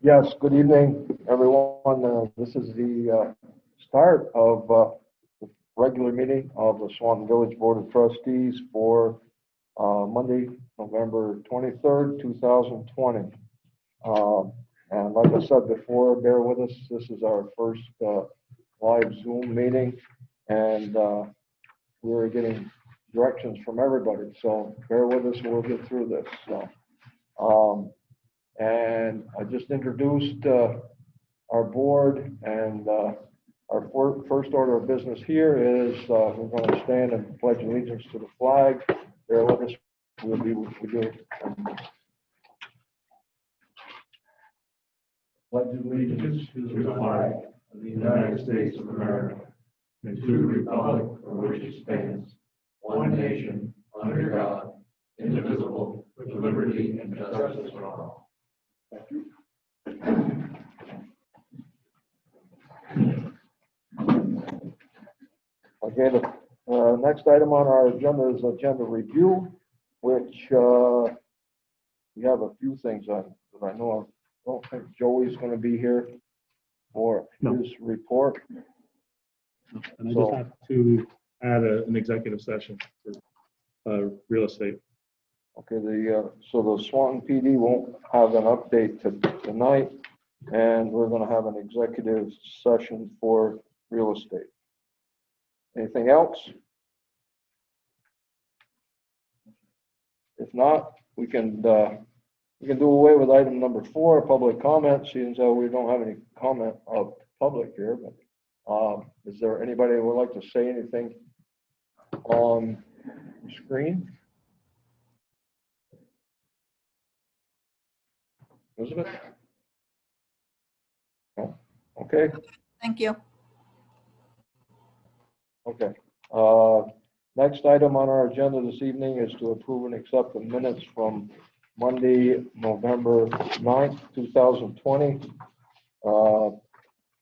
Yes, good evening, everyone. This is the start of the regular meeting of the Swanton Village Board of Trustees for Monday, November 23rd, 2020. And like I said before, bear with us. This is our first live Zoom meeting, and we're getting directions from everybody. So bear with us, and we'll get through this. So, and I just introduced our board, and our first order of business here is we're going to stand and pledge allegiance to the flag. Bear with us. We'll be doing. Pledge allegiance to the flag of the United States of America and to the republic for which it stands, one nation, under God, indivisible, with liberty and justice for all. Thank you. Okay, the next item on our agenda is agenda review, which we have a few things on that I know of. I don't think Joey's going to be here for his report. And I just have to add an executive session for real estate. Okay, so the Swanton PD won't have an update tonight, and we're going to have an executive session for real estate. Anything else? If not, we can do away with item number 4, public comment, seeing as though we don't have any comment of public here. But is there anybody who would like to say anything on the screen? Elizabeth? No? Okay. Thank you. Okay. Next item on our agenda this evening is to approve and accept the minutes from Monday, November 9th, 2020.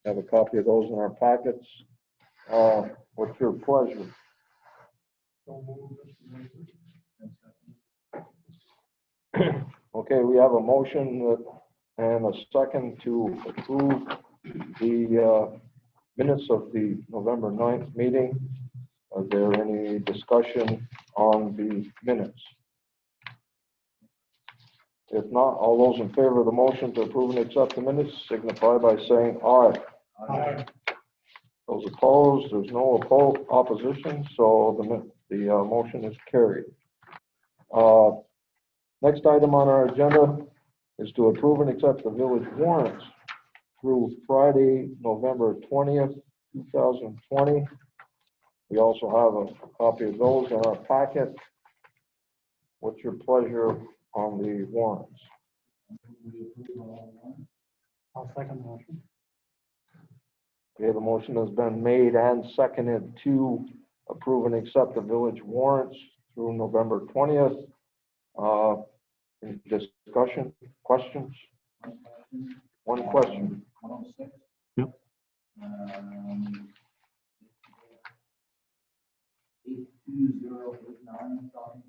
Have a copy of those in our packets. What's your pleasure? Okay, we have a motion and a second to approve the minutes of the November 9th meeting. Is there any discussion on the minutes? If not, all those in favor of the motion to approve and accept the minutes signify by saying aye. Aye. Those opposed, there's no opposition, so the motion is carried. Next item on our agenda is to approve and accept the village warrants through Friday, November 20th, 2020. We also have a copy of those in our packet. What's your pleasure on the warrants? I'll second the motion. Okay, the motion has been made and seconded to approve and accept the village warrants through November 20th. Any discussion, questions? One question. Yep. 82089 Swanton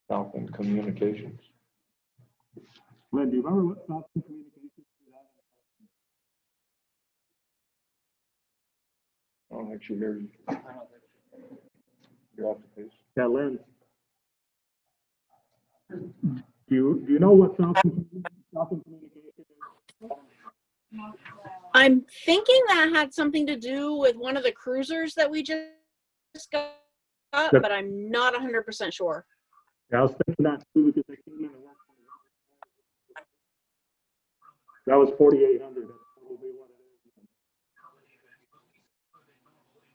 Swanton Communications. Lynn, do you remember what Swanton Communications did? I don't think she hears you. You're off the pace. Yeah, Lynn. Do you know what Swanton Communications is? I'm thinking that had something to do with one of the cruisers that we just got, but I'm not 100% sure. Yeah, I was thinking that too because they came in and worked on it. That was 4,800. That's probably what it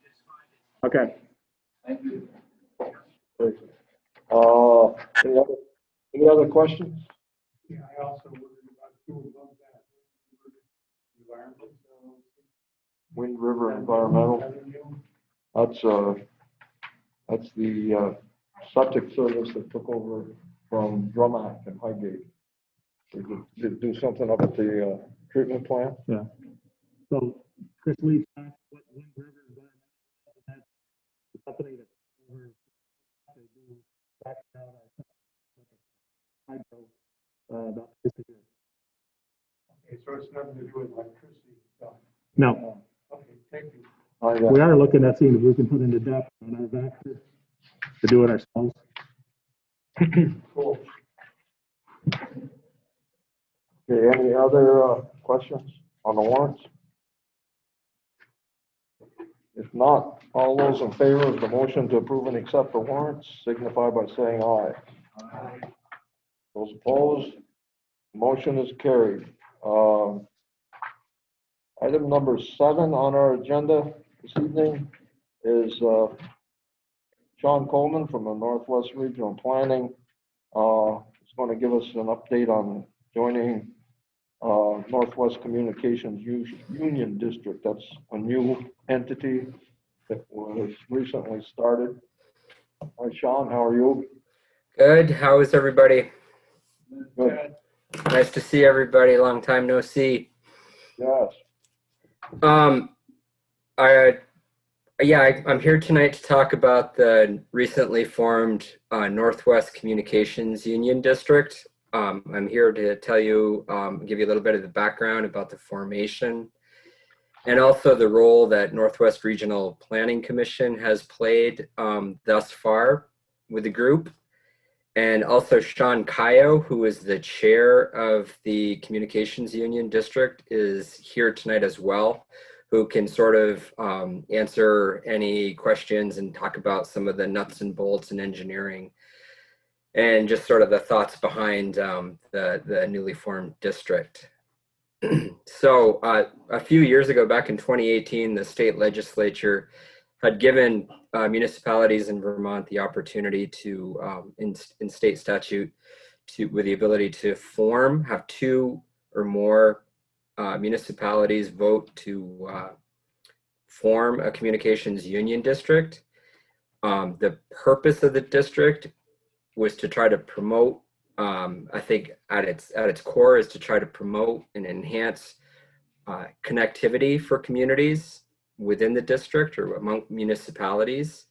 is. Okay. Thank you. Any other questions? Yeah, I also wondered about two above that. Environment. Wind River Environmental. That's the septic service that took over from Drumac and Highgate. They did do something up at the treatment plant. Yeah. So Chris Lee asked what Wind River Environmental is, and that's the company that back out, hydro, that disappeared. Okay, so it's nothing to do with electricity stuff. No, Okay, thank you. we are looking at seeing if we can put in the depth on our vector to do it ourselves. Cool. Okay, any other questions on the warrants? If not, all those in favor of the motion to approve and accept the warrants signify by saying aye. Those opposed, motion is carried. Item number 7 on our agenda this evening is Sean Coleman from the Northwest Regional Planning. He's going to give us an update on joining Northwest Communications Union District. That's a new entity that was recently started. Hi, Sean, how are you? Good. How is everybody? Good. Nice to see everybody. Long time no see. Yes. I'm here tonight to talk about the recently formed Northwest Communications Union District. I'm here to tell you, give you a little bit of the background about the formation and also the role that Northwest Regional Planning Commission has played thus far with the group. And also Sean Kayo, who is the chair of the Communications Union District, is here tonight as well, who can sort of answer any questions and talk about some of the nuts and bolts and engineering and just sort of the thoughts behind the newly formed district. So a few years ago, back in 2018, the state legislature had given municipalities in Vermont the opportunity to, in state statute, with the ability to have 2 or more municipalities vote to form a communications union district. The purpose of the district was to try to promote, I think at its core is to try to promote and enhance connectivity for communities within the district or among municipalities.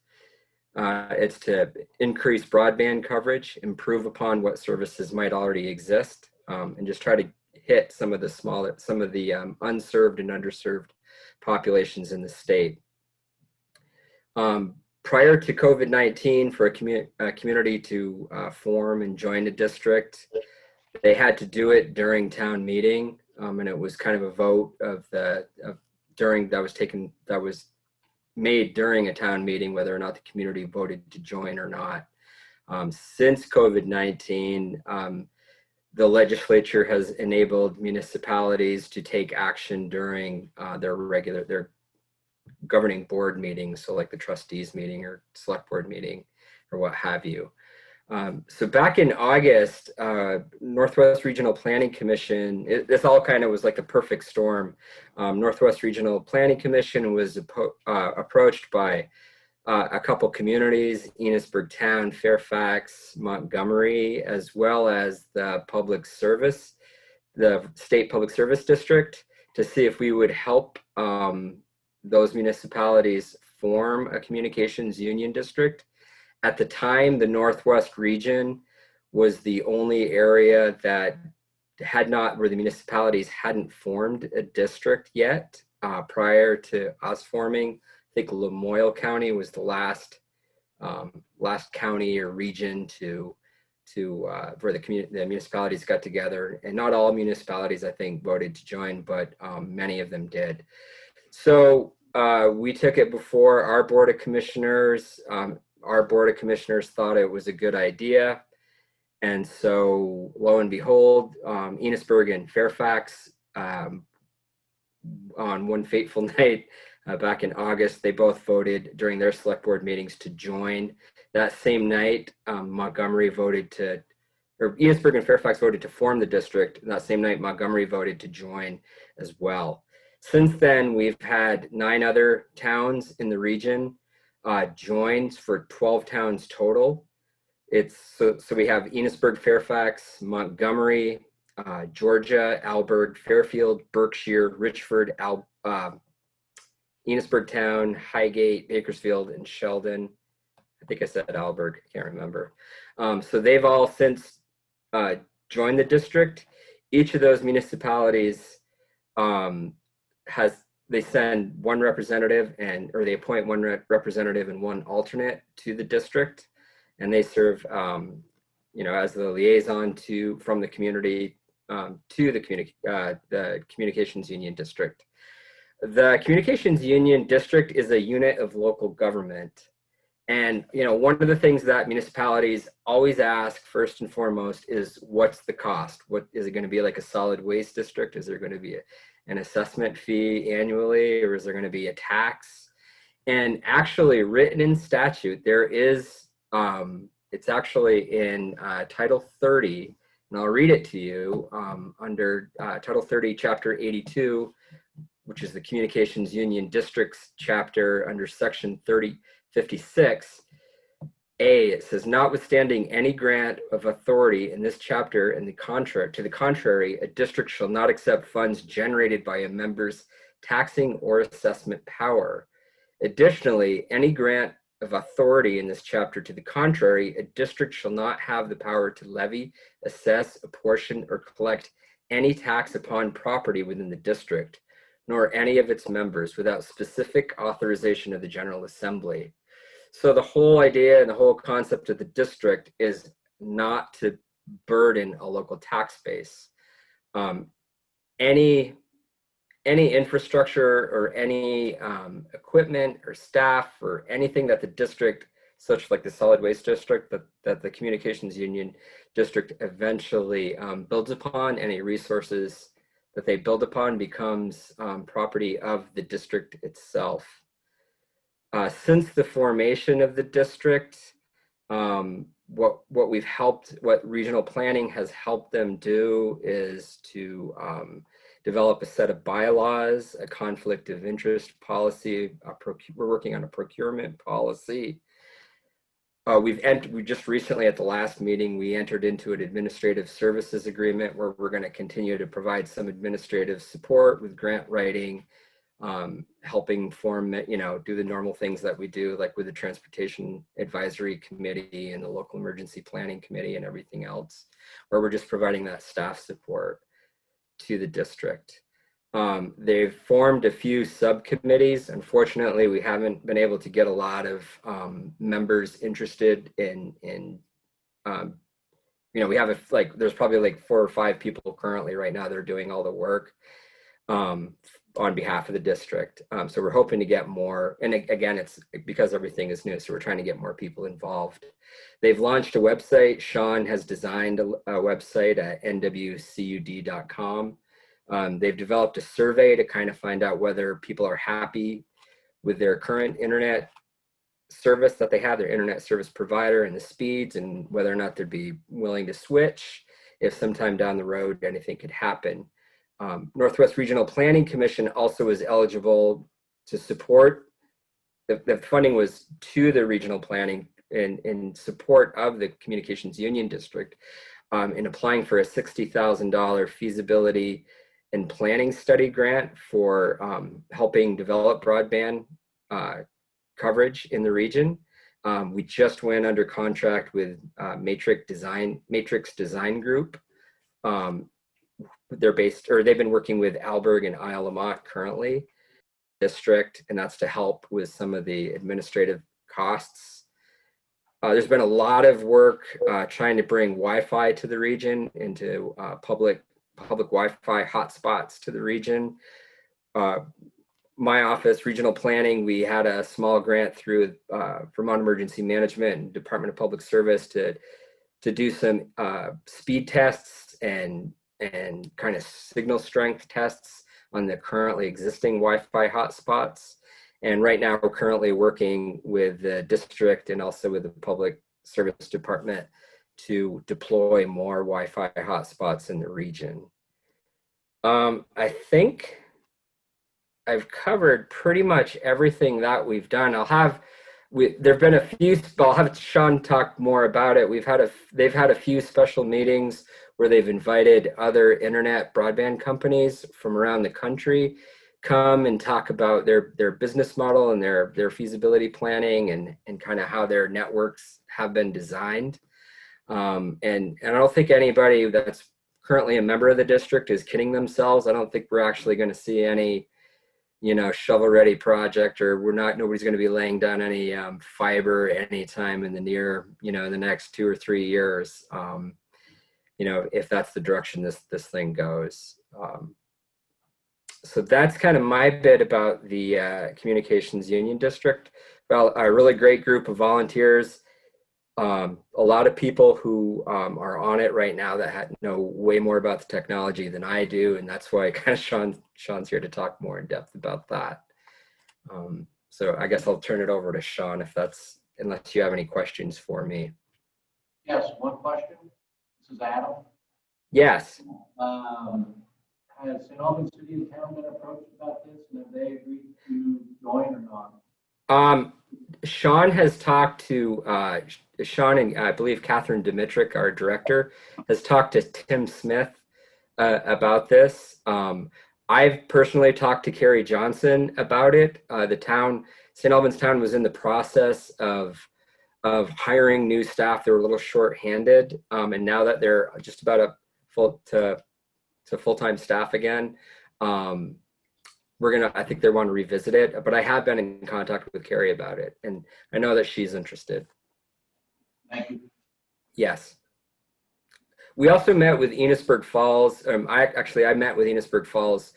It's to increase broadband coverage, improve upon what services might already exist, and just try to hit some of the unserved and underserved populations in the state. Prior to COVID-19, for a community to form and join a district, they had to do it during town meeting, and it was kind of a vote that was made during a town meeting whether or not the community voted to join or not. Since COVID-19, the legislature has enabled municipalities to take action during their governing board meetings, so like the trustees meeting or select board meeting or what have you. So back in August, Northwest Regional Planning Commission, this all kind of was like the perfect storm. Northwest Regional Planning Commission was approached by a couple communities, Enosburg Town, Fairfax, Montgomery, as well as the State Public Service District, to see if we would help those municipalities form a communications union district. At the time, the Northwest region was the only area that where the municipalities hadn't formed a district yet. Prior to us forming, I think Lamoille County was the last county or region where the municipalities got together, and not all municipalities, I think, voted to join, but many of them did. So we took it before our Board of Commissioners. Our Board of Commissioners thought it was a good idea. And so lo and behold, Enosburg and Fairfax, on one fateful night back in August, they both voted during their select board meetings to join. That same night, Enosburg and Fairfax voted to form the district. And that same night, Montgomery voted to join as well. Since then, we've had 9 other towns in the region joined for 12 towns total. So we have Enosburg, Fairfax, Montgomery, Georgia, Alburg, Fairfield, Berkshire, Richford, Enosburg Town, Highgate, Bakersfield, and Sheldon. I think I said Alberg, I can't remember. So they've all since joined the district. Each of those municipalities they send one representative or they appoint one representative and one alternate to the district, and they serve, as the liaison from the community to the Communications Union District. The Communications Union District is a unit of local government. And, one of the things that municipalities always ask first and foremost is, what's the cost? What is it going to be, like a solid waste district? Is there going to be an assessment fee annually, or is there going to be a tax? And actually written in statute, there is, it's actually in Title 30, and I'll read it to you, under Title 30, Chapter 82, which is the Communications Union Districts chapter, under Section 3056. It says, notwithstanding any grant of authority in this chapter to the contrary, a district shall not accept funds generated by a member's taxing or assessment power. Additionally, any grant of authority in this chapter to the contrary, a district shall not have the power to levy, assess, apportion, or collect any tax upon property within the district, nor any of its members, without specific authorization of the General Assembly. So the whole idea and the whole concept of the district is not to burden a local tax base. Any infrastructure or any equipment or staff or anything that the district, such like the solid waste district, that the Communications Union District eventually builds upon, any resources that they build upon becomes property of the district itself. Since the formation of the district, what regional planning has helped them do is to develop a set of bylaws, a conflict of interest policy. We're working on a procurement policy. We just recently at the last meeting, we entered into an administrative services agreement where we're going to continue to provide some administrative support with grant writing, helping form, do the normal things that we do, like with the Transportation Advisory Committee and the Local Emergency Planning Committee and everything else, where we're just providing that staff support to the district. They've formed a few subcommittees. Unfortunately, we haven't been able to get a lot of members interested in we have there's probably like 4 or 5 people currently right now that are doing all the work on behalf of the district. So we're hoping to get more, and again, it's because everything is new, so we're trying to get more people involved. They've launched a website. Sean has designed a website at nwcud.com. They've developed a survey to kind of find out whether people are happy with their current internet service that they have, their internet service provider, and the speeds, and whether or not they'd be willing to switch if sometime down the road anything could happen. Northwest Regional Planning Commission also is eligible to support. The funding was to the regional planning in support of the Communications Union District in applying for a $60,000 feasibility and planning study grant for helping develop broadband coverage in the region. We just went under contract with Matrix Design Group. They've been working with Alberg and Isle La Motte currently, district, and that's to help with some of the administrative costs. There's been a lot of work trying to bring Wi-Fi to the region, into public Wi-Fi hotspots to the region. My office, regional planning, we had a small grant through Vermont Emergency Management and Department of Public Service to do some speed tests and kind of signal strength tests on the currently existing Wi-Fi hotspots. And right now we're currently working with the district and also with the Public Service Department to deploy more Wi-Fi hotspots in the region. I think I've covered pretty much everything that we've done. There've been a few, I'll have Sean talk more about it. They've had a few special meetings where they've invited other internet broadband companies from around the country come and talk about their business model and their feasibility planning and kind of how their networks have been designed. And I don't think anybody that's currently a member of the district is kidding themselves. I don't think we're actually going to see any, shovel ready project, or nobody's going to be laying down any fiber anytime in the near, in the next 2 or 3 years. If that's the direction this thing goes. So that's kind of my bit about the Communications Union District. Well, a really great group of volunteers. A lot of people who are on it right now that know way more about the technology than I do, and that's why kind of Sean's here to talk more in depth about that. So I guess I'll turn it over to Sean unless you have any questions for me. Yes, one question. This is Adam. Yes. Has St. Albans City and Town been approached about this, and have they agreed to join or not? Sean has talked to Sean and I believe Catherine Dimitrick, our director, has talked to Tim Smith about this. I've personally talked to Carrie Johnson about it. The town, St. Albans Town, was in the process of hiring new staff. They were a little short-handed, and now that they're just about full-time staff again, I think they want to revisit it, but I have been in contact with Carrie about it, and I know that she's interested. Thank you. Yes. We also met with Enosburg Falls. I met with Enosburg Falls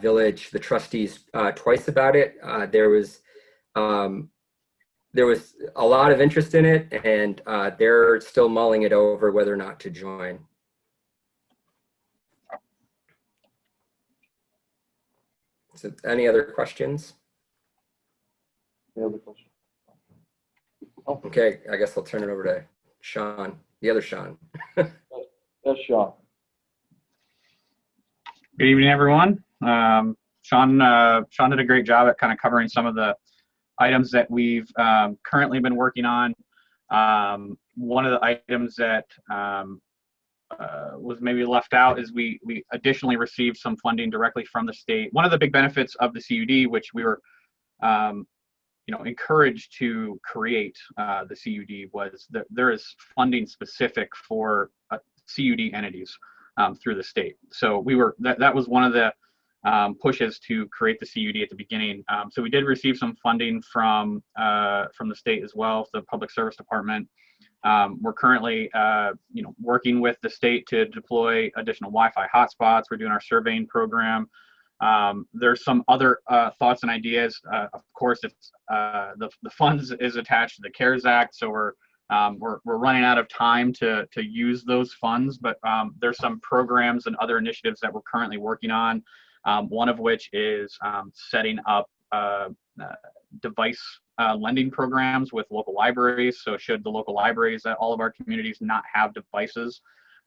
Village, the trustees, twice about it. There was a lot of interest in it, and they're still mulling it over whether or not to join. So any other questions? Any other questions? Oh, Okay, I guess I'll turn it over to Sean, the other Sean. yes, Sean. Good evening, everyone. Sean did a great job at kind of covering some of the items that we've currently been working on. One of the items that was maybe left out is we additionally received some funding directly from the state. One of the big benefits of the CUD, which we were encouraged to create the CUD, was that there is funding specific for CUD entities through the state. So that was one of the pushes to create the CUD at the beginning. So we did receive some funding from the state as well, the Public Service Department. We're currently working with the state to deploy additional Wi-Fi hotspots. We're doing our surveying program. There's some other thoughts and ideas. Of course, it's the funds is attached to the CARES Act, so we're running out of time to use those funds. But there's some programs and other initiatives that we're currently working on. One of which is setting up device lending programs with local libraries. So should the local libraries at all of our communities not have devices,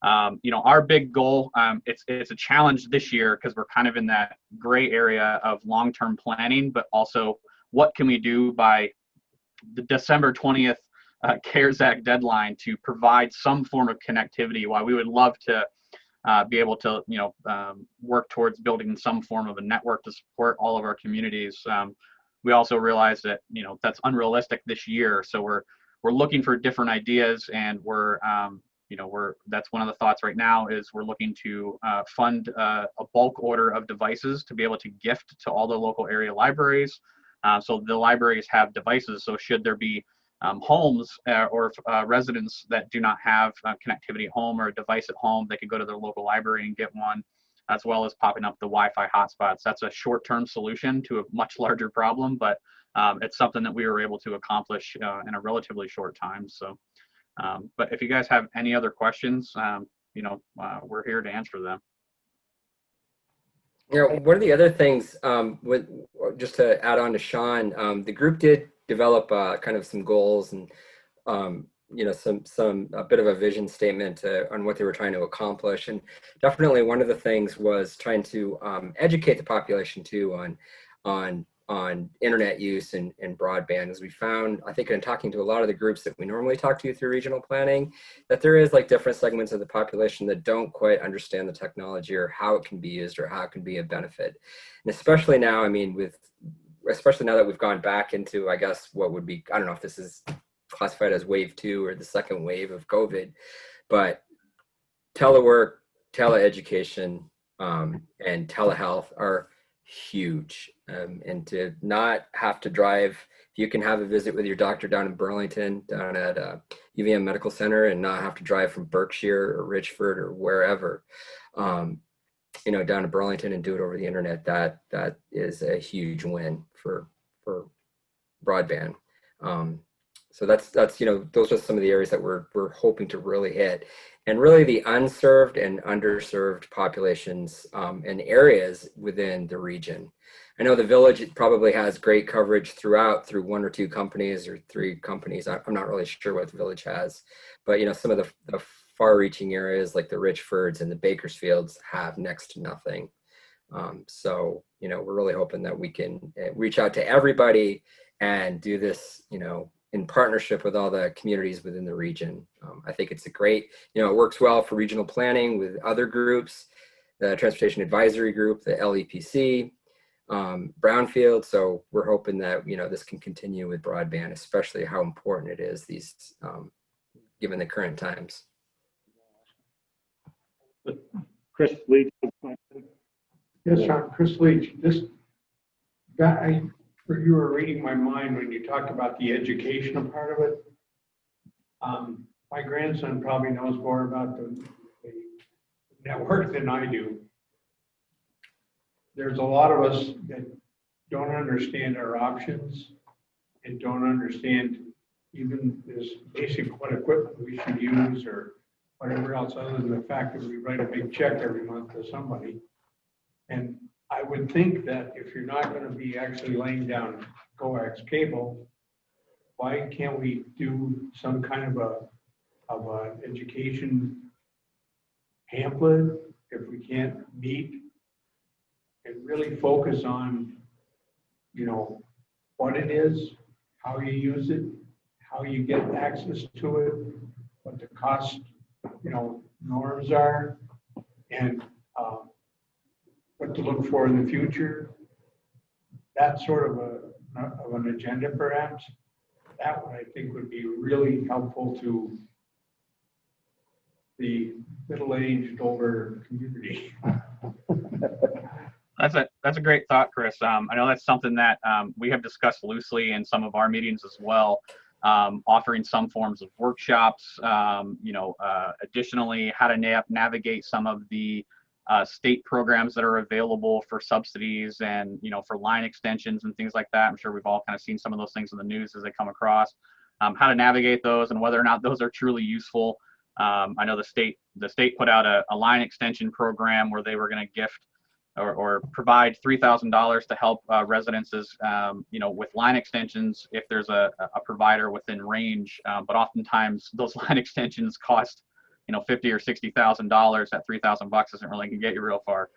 our big goal, it's a challenge this year because we're kind of in that gray area of long-term planning, but also what can we do by the December 20th CARES Act deadline to provide some form of connectivity. While we would love to be able to, work towards building some form of a network to support all of our communities. We also realize that, that's unrealistic this year. So we're looking for different ideas, and that's one of the thoughts right now is we're looking to fund a bulk order of devices to be able to gift to all the local area libraries. So the libraries have devices. So should there be homes or residents that do not have connectivity at home or a device at home, they could go to their local library and get one, as well as popping up the Wi-Fi hotspots. That's a short-term solution to a much larger problem, but it's something that we were able to accomplish in a relatively short time. So, but if you guys have any other questions, we're here to answer them. One of the other things, just to add on to Sean, the group did develop kind of some goals and a bit of a vision statement on what they were trying to accomplish. And definitely one of the things was trying to educate the population too on on internet use and broadband, as we found, I think in talking to a lot of the groups that we normally talk to through regional planning, that there is like different segments of the population that don't quite understand the technology or how it can be used or how it can be a benefit. And especially now, I mean, especially now that we've gone back into, I guess, what would be, I don't know if this is classified as wave 2 or the second wave of COVID, but telework, teleeducation, and telehealth are huge. And to not have to drive, if you can have a visit with your doctor down in Burlington, down at UVM Medical Center, and not have to drive from Berkshire or Richford or wherever, you know, down to Burlington and do it over the internet, that is a huge win for broadband. So that's you know, those are some of the areas that we're hoping to really hit, and really the unserved and underserved populations and areas within the region. I know the village probably has great coverage throughout through 1 or 2 companies or 3 companies. I'm not really sure what the village has, but you know, some of the far-reaching areas like the Richfords and the Bakersfields have next to nothing. So you know, we're really hoping that we can reach out to everybody and do this, you know, in partnership with all the communities within the region. I think it's a great, you know, it works well for regional planning with other groups, the Transportation Advisory Group, the LEPC, Brownfield. So we're hoping that, you know, this can continue with broadband, especially how important it is these, given the current times. Chris Leach. Yes, Sean, Chris Leach, this guy, you were reading my mind when you talked about the educational part of it. My grandson probably knows more about the network than I do. There's a lot of us that don't understand our options and don't understand even this basic what equipment we should use or whatever else, other than the fact that we write a big check every month to somebody. And I would think that if you're not going to be actually laying down coax cable, why can't we do some kind of an education pamphlet if we can't meet and really focus on, you know, what it is, how you use it, how you get access to it, what the cost, you know, norms are, and what to look for in the future. That sort of an agenda, perhaps. That one I think would be really helpful to the middle-aged older community. That's a great thought, Chris. I know that's something that we have discussed loosely in some of our meetings as well, offering some forms of workshops, you know, additionally, how to navigate some of the state programs that are available for subsidies and, you know, for line extensions and things like that. I'm sure we've all kind of seen some of those things in the news as they come across, how to navigate those and whether or not those are truly useful. I know the state put out a line extension program where they were going to gift or provide $3,000 to help residences, you know, with line extensions if there's a provider within range. But oftentimes those line extensions cost, you know, $50,000 or $60,000. That $3,000 isn't really gonna get you real far.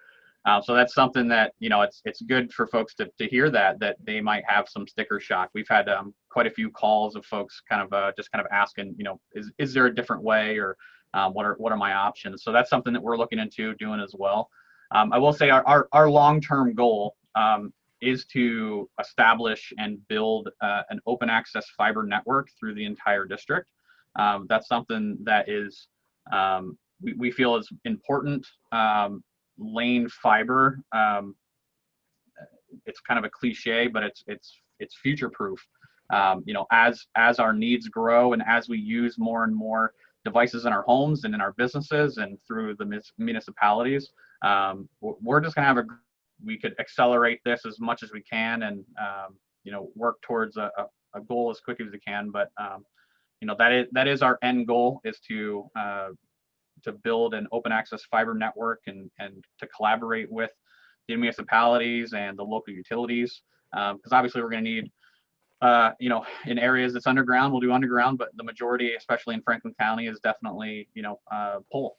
So that's something that, you know, it's good for folks to hear that they might have some sticker shock. We've had quite a few calls of folks kind of just kind of asking, you know, is there a different way, or what are my options? So that's something that we're looking into doing as well. I will say our long-term goal is to establish and build an open access fiber network through the entire district. That's something that is we feel is important. Lane fiber, it's kind of a cliche, but it's future proof. You know, as our needs grow and as we use more and more devices in our homes and in our businesses and through the municipalities, we're just gonna we could accelerate this as much as we can and you know, work towards a goal as quick as we can. But you know, that is our end goal, is to build an open access fiber network and to collaborate with the municipalities and the local utilities, because obviously we're going to need, you know, in areas that's underground, we'll do underground, but the majority, especially in Franklin County, is definitely, you know, pole.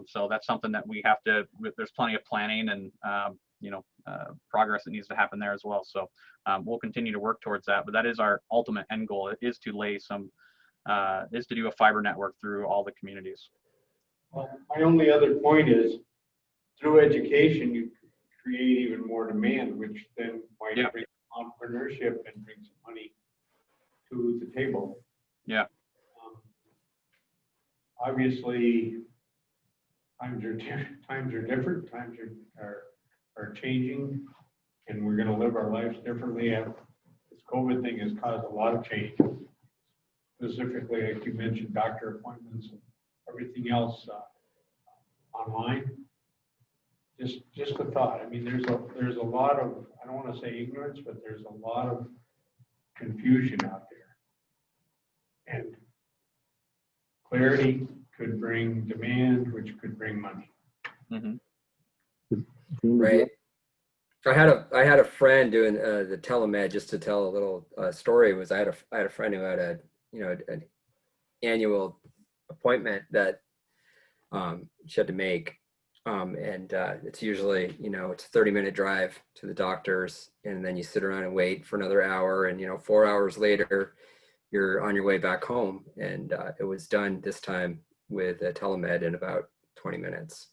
So that's something that we have to, there's plenty of planning and, progress that needs to happen there as well. So we'll continue to work towards that, but that is our ultimate end goal. It is to lay some, is to do a fiber network through all the communities. Well, my only other point is, through education, you create even more demand, which then might bring entrepreneurship and bring some money to the table. Yeah. Obviously, times are different, times are changing, and we're going to live our lives differently. This COVID thing has caused a lot of change. Specifically, like you mentioned, doctor appointments and everything else online. Just a thought. I mean, there's a lot of, I don't want to say ignorance, but there's a lot of confusion out there. And clarity could bring demand, which could bring money. Mm-hmm. Right. I had a friend doing the telemed, just to tell a little story. I had a friend who had an annual appointment that she had to make, and it's usually it's a 30-minute drive to the doctor's, and then you sit around and wait for another hour, and 4 hours later you're on your way back home. And it was done this time with a telemed in about 20 minutes.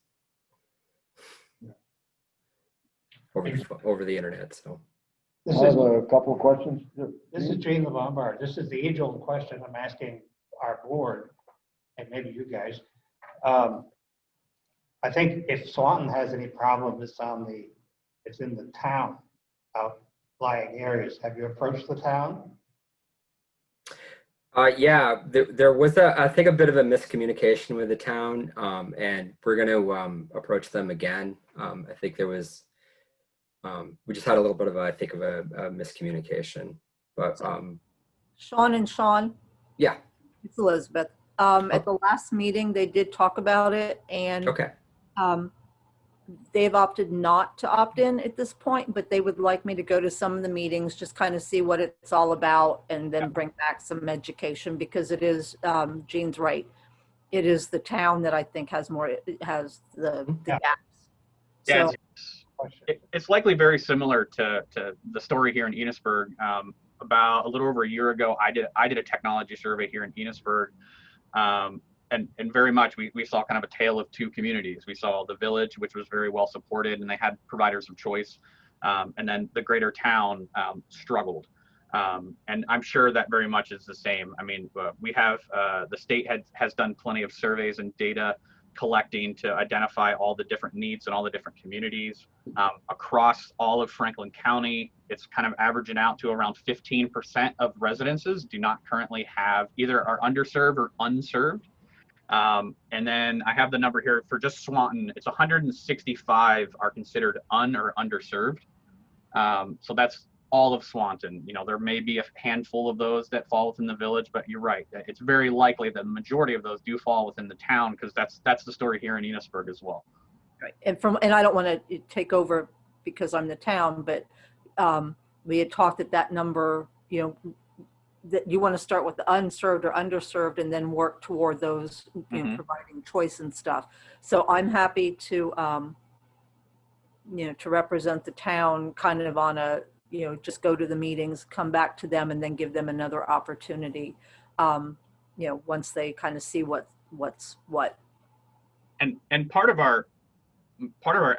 Over the internet. So I have a couple of questions. This is Gene Lombard. This is the age-old question I'm asking our board, and maybe you guys. I think if Swanton has any problem, it's in the town outlying areas. Have you approached the town? Yeah, there was I think a bit of a miscommunication with the town, and we're going to approach them again. I think there was. We just had a little bit of a miscommunication, but Sean and Sean. Yeah, it's Elizabeth. At the last meeting, they did talk about it, and okay. They've opted not to opt in at this point, but they would like me to go to some of the meetings, just kind of see what it's all about, and then bring back some education, because it is, Gene's right. It is the town that I think has the gaps. Yeah, So, it's likely very similar to the story here in Enosburg. About a little over a year ago, I did a technology survey here in Enosburg, and very much we saw kind of a tale of two communities. We saw the village, which was very well supported, and they had providers of choice, and then the greater town struggled. And I'm sure that very much is the same. I mean, we have the state has done plenty of surveys and data collecting to identify all the different needs in all the different communities across all of Franklin County. It's kind of averaging out to around 15% of residences do not currently have, either are underserved or unserved. And then I have the number here for just Swanton. It's 165 are considered or underserved. So that's all of Swanton. There may be a handful of those that fall within the village, but you're right. It's very likely that the majority of those do fall within the town, because that's the story here in Enosburg as well. right. And I don't want to take over because I'm the town, but we had talked at that number, that you want to start with the unserved or underserved and then work toward those, providing choice and stuff. So I'm happy to, to represent the town kind of on a, just go to the meetings, come back to them, and then give them another opportunity, once they kind of see what's what. And part of our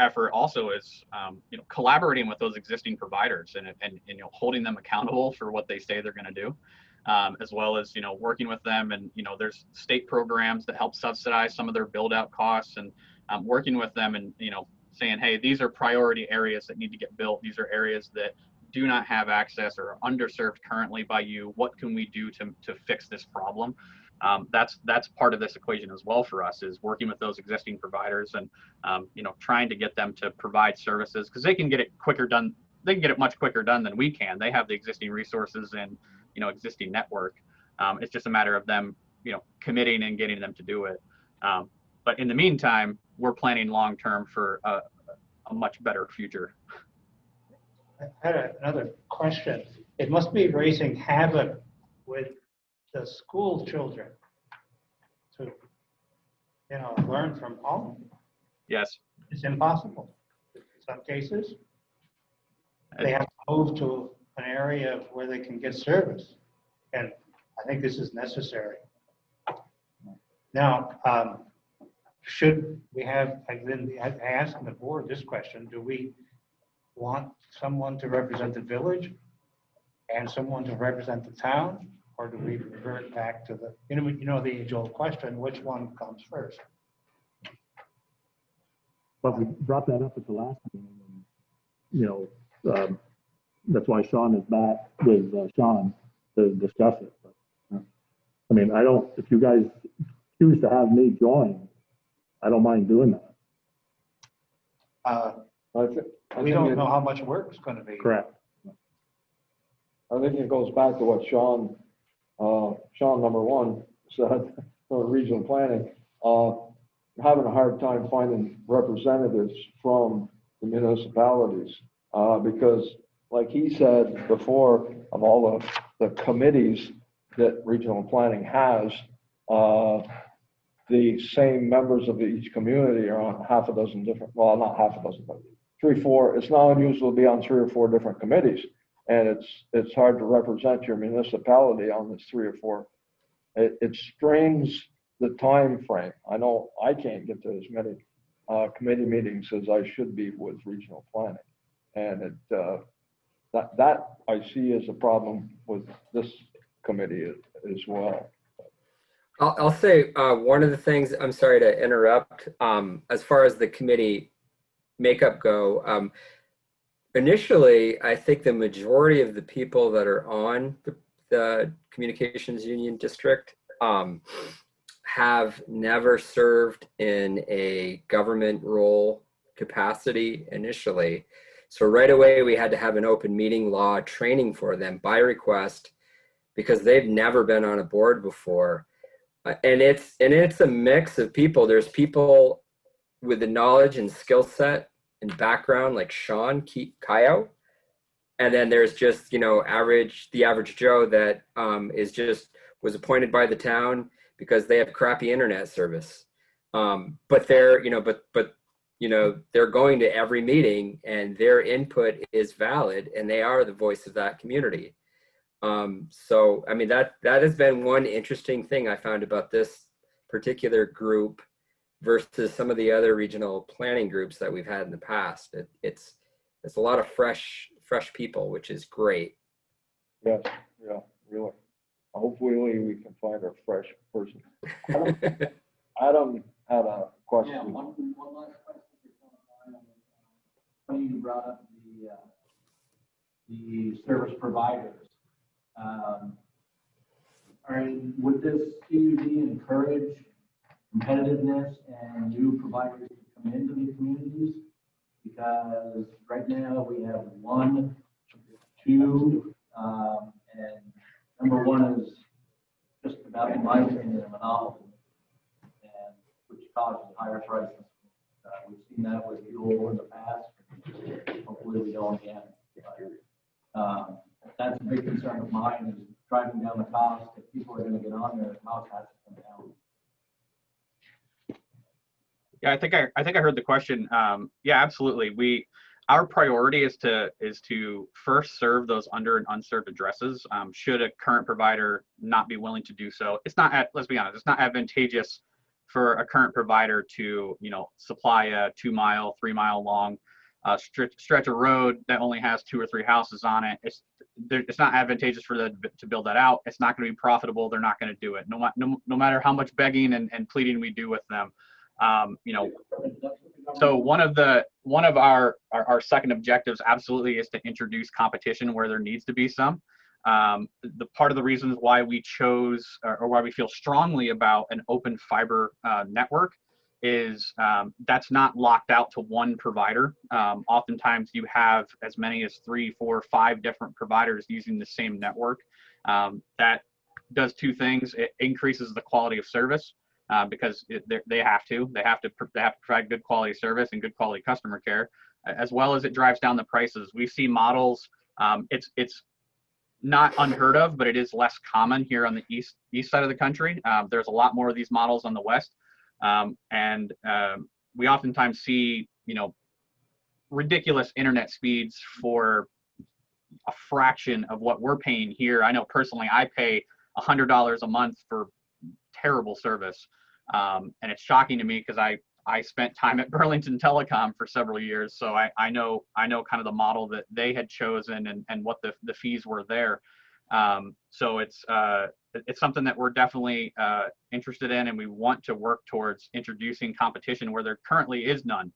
effort also is, collaborating with those existing providers and holding them accountable for what they say they're going to do, as well as, working with them. And, there's state programs that help subsidize some of their build out costs, and working with them and, saying, hey, these are priority areas that need to get built. These are areas that do not have access or are underserved currently by you. What can we do to fix this problem? That's part of this equation as well for us, is working with those existing providers and, trying to get them to provide services, because they can get it quicker done. They can get it much quicker done than we can. They have the existing resources and, existing network. It's just a matter of them, committing and getting them to do it. But in the meantime, we're planning long-term for a much better future. I had another question. It must be raising havoc with the school children too. learn from home. Yes. It's impossible. In some cases, they have to move to an area where they can get service. And I think this is necessary. Now, should we have, I asked the board this question, do we want someone to represent the village and someone to represent the town? Or do we revert back to the, the age-old question, which one comes first? But we brought that up at the last meeting, and, that's why Sean is back with Sean to discuss it. But, I mean, if you guys choose to have me join, I don't mind doing that. We don't know how much work it's going to be. Correct. I think it goes back to what Sean number one said for regional planning, having a hard time finding representatives from the municipalities, because like he said before, of all the committees that regional planning has, the same members of each community are on half a dozen different, well, not half a dozen, but 3, 4, it's not unusual to be on 3 or 4 different committees. And it's hard to represent your municipality on this 3 or 4. It strains the time frame. I know I can't get to as many committee meetings as I should be with regional planning. And that I see as a problem with this committee as well. I'll say one of the things, I'm sorry to interrupt, as far as the committee makeup go, initially, I think the majority of the people that are on the Communications Union District have never served in a government role capacity initially. So right away, we had to have an open meeting law training for them by request because they've never been on a board before. And it's a mix of people. There's people with the knowledge and skill set and background like Sean Kayo, and then there's just the average Joe that was appointed by the town because they have crappy internet service, but they're they're going to every meeting and their input is valid and they are the voice of that community. So I mean that has been one interesting thing I found about this particular group versus some of the other regional planning groups that we've had in the past. It's a lot of fresh people, which is great. Yes, yeah, really. Hopefully we can find a fresh person. Adam had a question. Yeah, one last question. When you brought up the service providers, would this CUD encourage competitiveness and new providers to come into the communities? Because right now we have 1, 2, and number 1 is just about, in my opinion, a monopoly, and which causes higher prices. We've seen that with fuel in the past. Hopefully we don't again. But, that's a big concern of mine, is driving down the cost. If people are going to get on there, the cost has to come down. Yeah, I think I heard the question. Yeah, absolutely. Our priority is to first serve those under and unserved addresses. Should a current provider not be willing to do so, let's be honest, it's not advantageous for a current provider to supply a 2-mile, 3-mile long stretch of road that only has 2 or 3 houses on it. It's not advantageous for them to build that out. It's not going to be profitable. They're not going to do it. No matter how much begging and pleading we do with them. So one of our second objectives absolutely is to introduce competition where there needs to be some. The part of the reasons why we chose or why we feel strongly about an open fiber network is that's not locked out to one provider. Oftentimes you have as many as 3, 4, 5 different providers using the same network. That does 2 things. It increases the quality of service because they have to provide good quality service and good quality customer care, as well as it drives down the prices. We see models. It's not unheard of, but it is less common here on the east side of the country. There's a lot more of these models on the west. We oftentimes see, ridiculous internet speeds for a fraction of what we're paying here. I know personally, I pay $100 a month for terrible service. And it's shocking to me because I spent time at Burlington Telecom for several years. So I know kind of the model that they had chosen and what the fees were there. So it's something that we're definitely interested in, and we want to work towards introducing competition where there currently is none.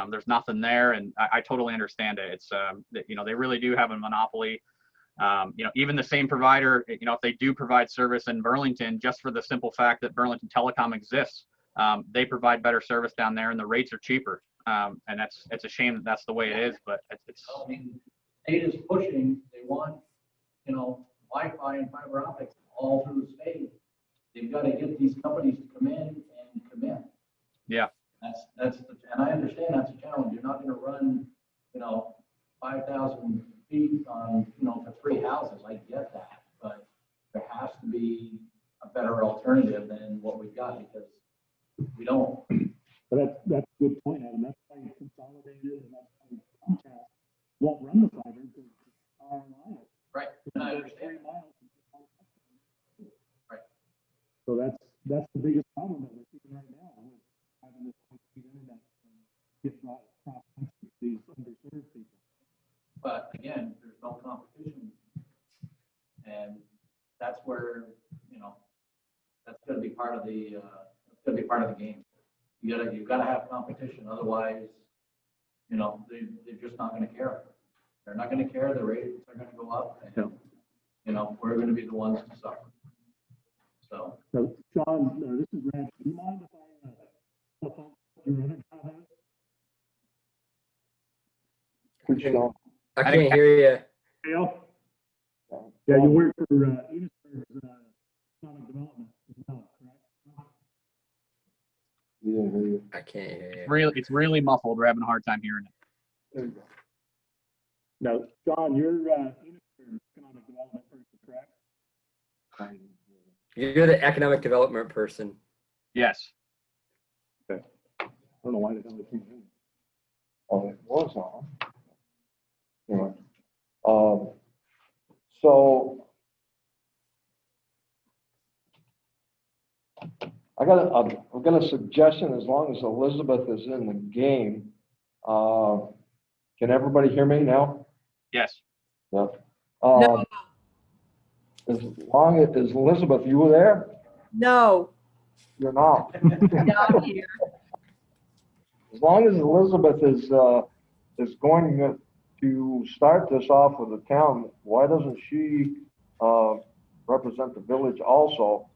There's nothing there, and I totally understand it. It's they really do have a monopoly. Even the same provider, if they do provide service in Burlington, just for the simple fact that Burlington Telecom exists, they provide better service down there, and the rates are cheaper. And it's a shame that that's the way it is, but it's. I mean, state is pushing. They want, Wi-Fi and fiber optics all through the state. They've got to get these companies to come in and commit. Yeah. And I understand that's a challenge. You're not going to run, 5,000 feet on, for 3 houses. I get that, but there has to be a better alternative than what we've got because we don't. But that's a good point, Adam. That's why Consolidated and that's why Comcast won't run the fiber because it's RMI. Right. And I understand. Right. So that's the biggest problem that we're seeing right now with having this high-speed internet get brought across these underserved people. But again, there's no competition, and that's where that's going to be part of the game. You've got to have competition, otherwise, they're just not going to care. They're not going to care. The rates are going to go up, and we're going to be the ones to suffer. So Sean, this is Rand. Do you mind if I flip up your other comment? Good show. I can't hear you. Dale? Yeah, you work for Enosburg's economic development as well, correct? Yeah. I can't hear you. It's really muffled. We're having a hard time hearing it. There you go. Now, Sean, you're Enosburg's economic development person, correct? You're the economic development person. Yes. Okay. I don't know why the hell they can't hear me. Oh, it was on. Anyway, so I've got a suggestion. As long as Elizabeth is in the game, can everybody hear me now? Yes. Yeah. As long as Elizabeth, you were there? No, You're not. not here. As long as Elizabeth is going to start this off with the town, why doesn't she represent the village also?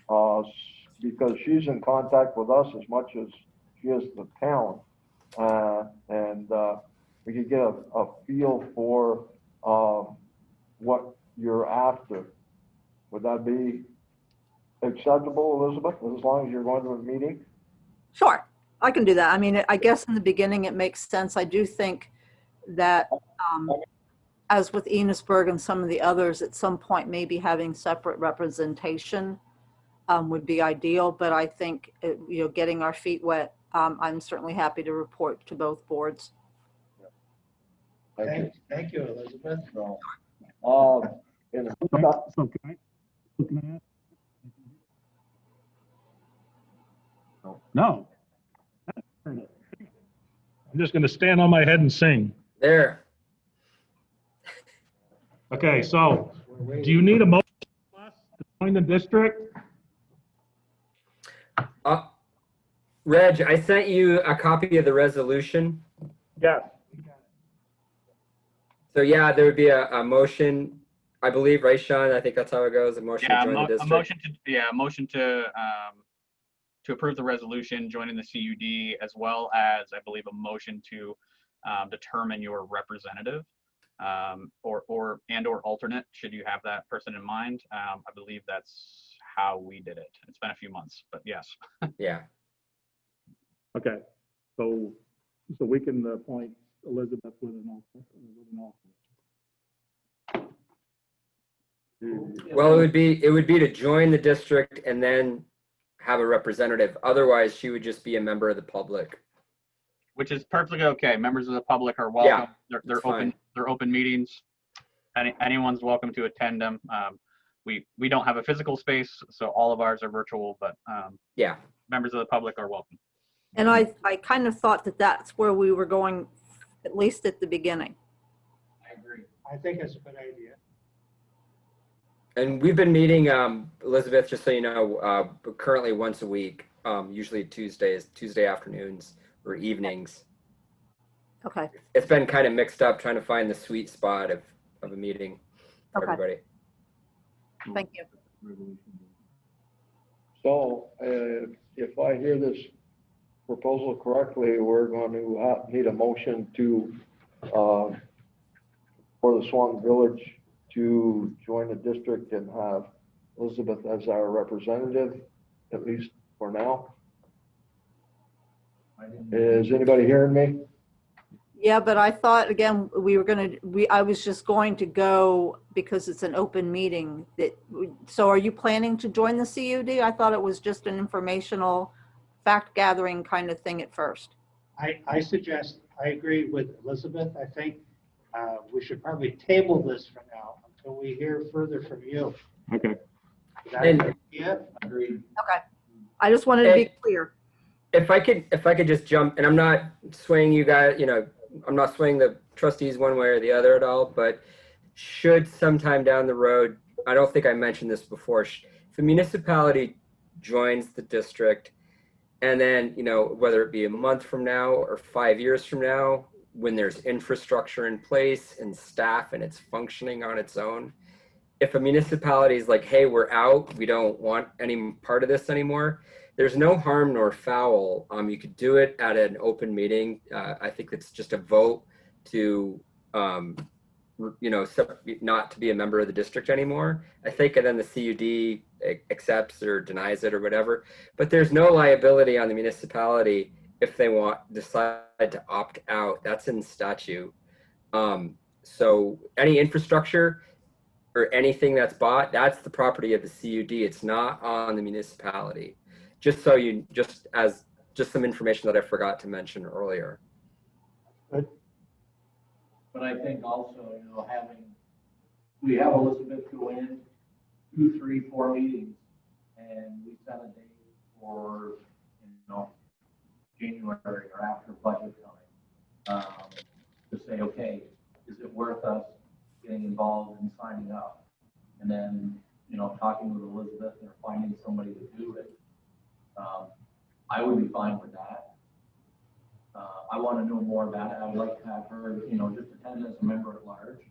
Because she's in contact with us as much as she is the town, and we could get a feel for what you're after. Would that be acceptable, Elizabeth, as long as you're going to a meeting? Sure, I can do that. I mean, I guess in the beginning it makes sense. I do think that, as with Enosburg and some of the others, at some point maybe having separate representation would be ideal. But I think getting our feet wet, I'm certainly happy to report to both boards. Thank you, Elizabeth. So, So can I ask? No. I'm just going to stand on my head and sing. There. Okay, so do you need a motion to join the district? Reg, I sent you a copy of the resolution. Yeah. So yeah, there would be a motion, I believe, right, Sean? I think that's how it goes. A motion Yeah, to join the a district. motion to approve the resolution joining the CUD, as well as, I believe, a motion to determine your representative or alternate, should you have that person in mind. I believe that's how we did it. It's been a few months, but yes. Yeah. Okay, so we can appoint Elizabeth with an alternate. Well, it would be to join the district and then have a representative. Otherwise, she would just be a member of the public. Which is perfectly okay. Members of the public are welcome. They're that's open. fine. They're open meetings. Anyone's welcome to attend them. We don't have a physical space, so all of ours are virtual. But Yeah. members of the public are welcome. And I kind of thought that that's where we were going, at least at the beginning. I agree. I think it's a good idea. And we've been meeting, Elizabeth, just so you know, currently once a week, usually Tuesday afternoons or evenings. Okay. It's been kind of mixed up trying to find the sweet spot of a meeting for Okay. everybody. Thank you. So, if I hear this proposal correctly, we're going to need a motion to, for the Swan Village to join the district and have Elizabeth as our representative, at least for now. Is anybody hearing me? Yeah, but I thought, again, I was just going to go because it's an open meeting. So are you planning to join the CUD? I thought it was just an informational fact gathering kind of thing at first. I suggest, I agree with Elizabeth. I think we should probably table this for now until we hear further from you. Okay. Is that an idea? Agreed. Okay. I just wanted to be clear. If I could just jump, and I'm not swaying you guys, I'm not swaying the trustees one way or the other at all, but should sometime down the road, I don't think I mentioned this before, if a municipality joins the district, and then, whether it be a month from now or 5 years from now, when there's infrastructure in place and staff and it's functioning on its own, if a municipality is like, hey, we're out, we don't want any part of this anymore, there's no harm nor foul. You could do it at an open meeting. I think it's just a vote to, not to be a member of the district anymore. I think, and then the CUD accepts or denies it or whatever. But there's no liability on the municipality if they decide to opt out. That's in statute. So any infrastructure or anything that's bought, that's the property of the CUD. It's not on the municipality. Just so just some information that I forgot to mention earlier. But I think also, we have Elizabeth go in 2, 3, 4 meetings, and we set a date for, January or after budget time, to say, okay, is it worth us getting involved and signing up? And then, talking with Elizabeth and finding somebody to do it. I would be fine with that. I want to know more about it. I would like to have her, just attend as a member at large.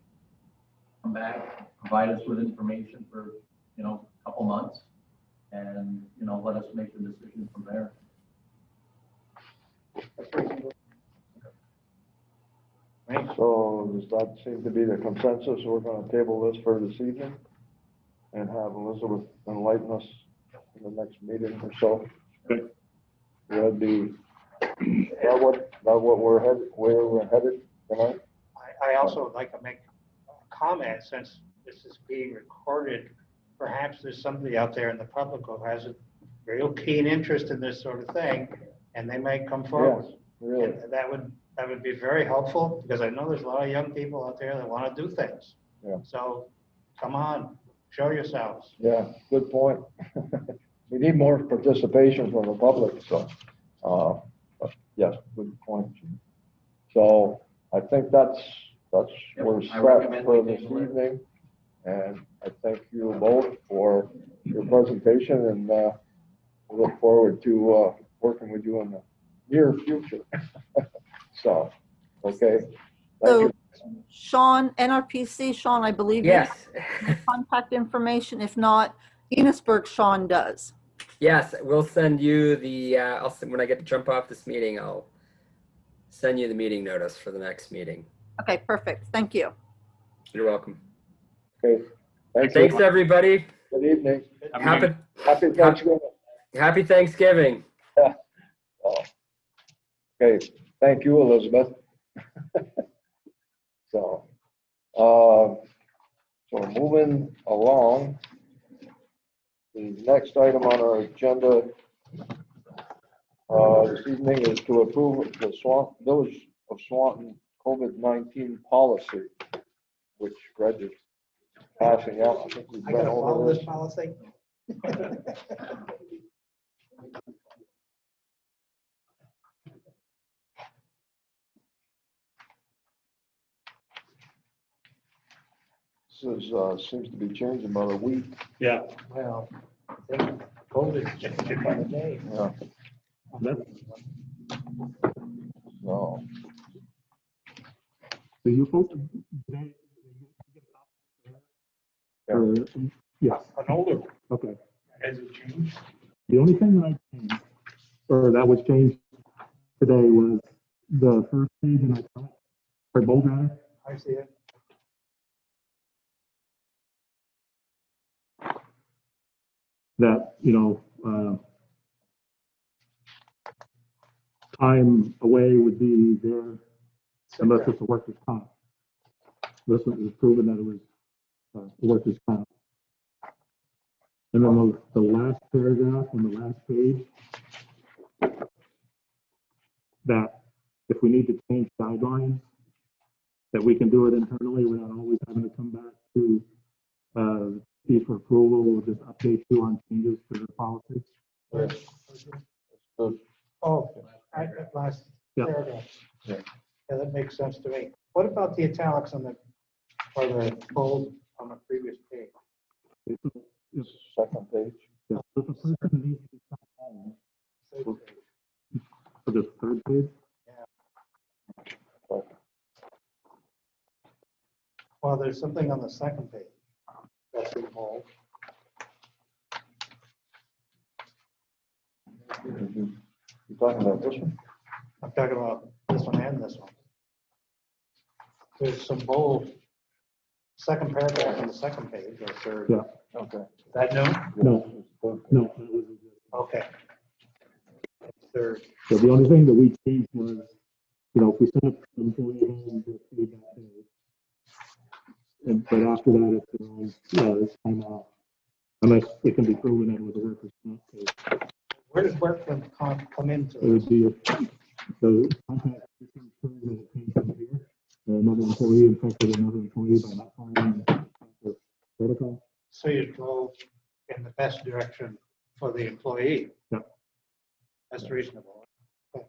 Come back, provide us with information for, a couple months, and, let us make the decision from there. So does that seem to be the consensus? We're going to table this for this evening and have Elizabeth enlighten us in the next meeting or so. Would be that what we're headed, where we're headed tonight? I also would like to make a comment, since this is being recorded. Perhaps there's somebody out there in the public who has a real keen interest in this sort of thing, and they may come forward. Yes, really. And that would be very helpful, because I know there's a lot of young people out there that want to do things. Yeah. So come on, show yourselves. Yeah, good point. We need more participation from the public, so, but yes, good point. So I think that's we're set for this evening. And I thank you both for your presentation, and I look forward to working with you in the near future. So, okay. Thank you. Sean, NRPC, Sean, I believe you Yes. have contact information. If not, Enosburg, Sean does. Yes, we'll send you the, when I get to jump off this meeting, I'll send you the meeting notice for the next meeting. Okay, perfect. Thank you. You're welcome. Okay. Thanks, everybody. Good evening. Happy Thanksgiving. Happy Thanksgiving. Okay. Thank you, Elizabeth. So moving along. The next item on our agenda this evening is to approve the Village of Swanton COVID-19 policy, which Greg is passing out. I think we've I been gotta follow over this this. policy. This is, seems to be changing about a week. Yeah. Well, I think COVID changed by the day. Yeah, That's, so, so you folks, today, or, yes, An older one. okay. Has it changed? The only thing that I changed, or that was changed today, was the first page in italic, or bold rather, I see it. that, time away would be there unless it's a workers' comp. This was proven that it was a workers' comp. And then the last paragraph on the last page, that if we need to change guidelines, that we can do it internally without always having to come back to these for approval. We'll just update you on changes to the policy. good. Oh, last Yeah. paragraph. Yeah. Yeah, that makes sense to me. What about the italics on the, or the bold on the previous page? Second page. If a person needs to come home for the third page, Well, there's something on the second page that's in bold. You talking about this one? I'm talking about this one and this one. There's some bold, second paragraph on the second page, or third. yeah, Okay. Is that new? no, no. That was, Okay. Third. so the only thing that we changed was, if we send an employee home to pay that day, but after that, it's time off, unless it can be proven that it was a workers' comp case. Where does workman comp come into It would it? be the contact person proves that it came from here. Another employee infected another employee by not following the protocol. So you go in the best direction for the employee. Yeah. That's reasonable. Okay.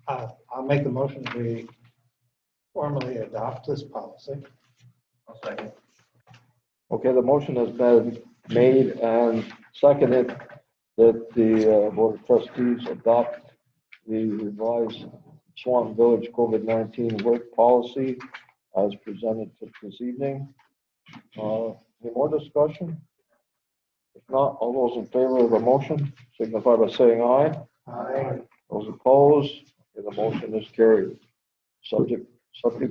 I'll make the motion we formally adopt this policy. I'll second. Okay, the motion has been made and seconded that the Board of Trustees adopt the revised Swanton Village COVID-19 work policy as presented this evening. Any more discussion? If not, all those in favor of the motion signify by saying aye. Aye. Those opposed, okay, the motion is carried. Subject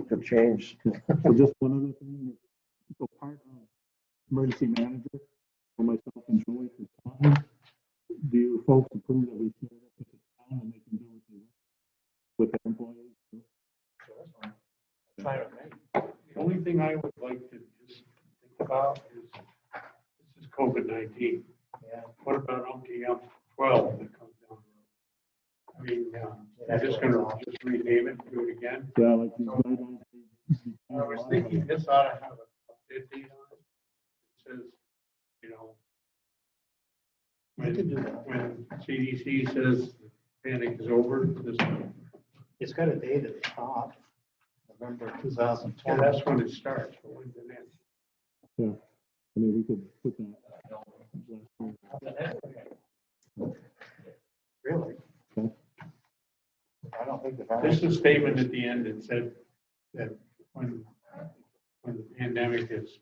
to change. So just one other thing, so part of emergency manager for myself and Joey for Swanton, do you folks approve that we share it with the town and they can do what they want with their employees? Fine with me. The only thing I would like to just think about is, this is COVID-19. Yeah. What about UMP 12 that comes down the road? I mean, I'm just gonna just rename it, and do it again. Yeah, like these guidelines. I was thinking this ought to have a 50 on it. It says, We could do that. when CDC says panic is over, this, It's got a date at the top, November yeah, 2020. that's when it starts, but when's it end? Yeah, I mean, we could put that. Really? Okay. I don't think the. This is a statement at the end that said that when the pandemic is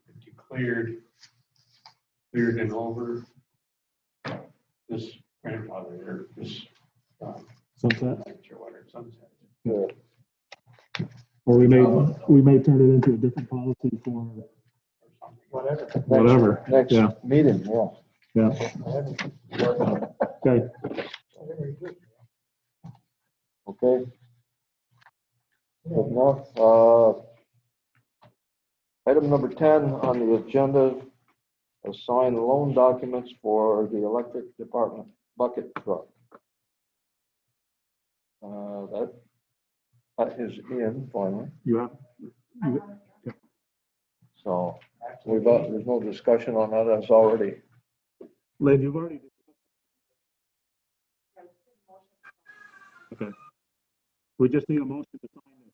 cleared and over, this grandfather or this, Sunset, or whatever, sunset. or we may turn it into a different policy for Whatever. whatever. Next Yeah. meeting, yeah. Yeah, Whatever. okay. Okay. Good enough. Item number 10 on the agenda sign loan documents for the electric department bucket truck. That is in finally. You have, So there's no discussion on that. That's already. Lynn, you've already. Okay. We just need a motion to sign this.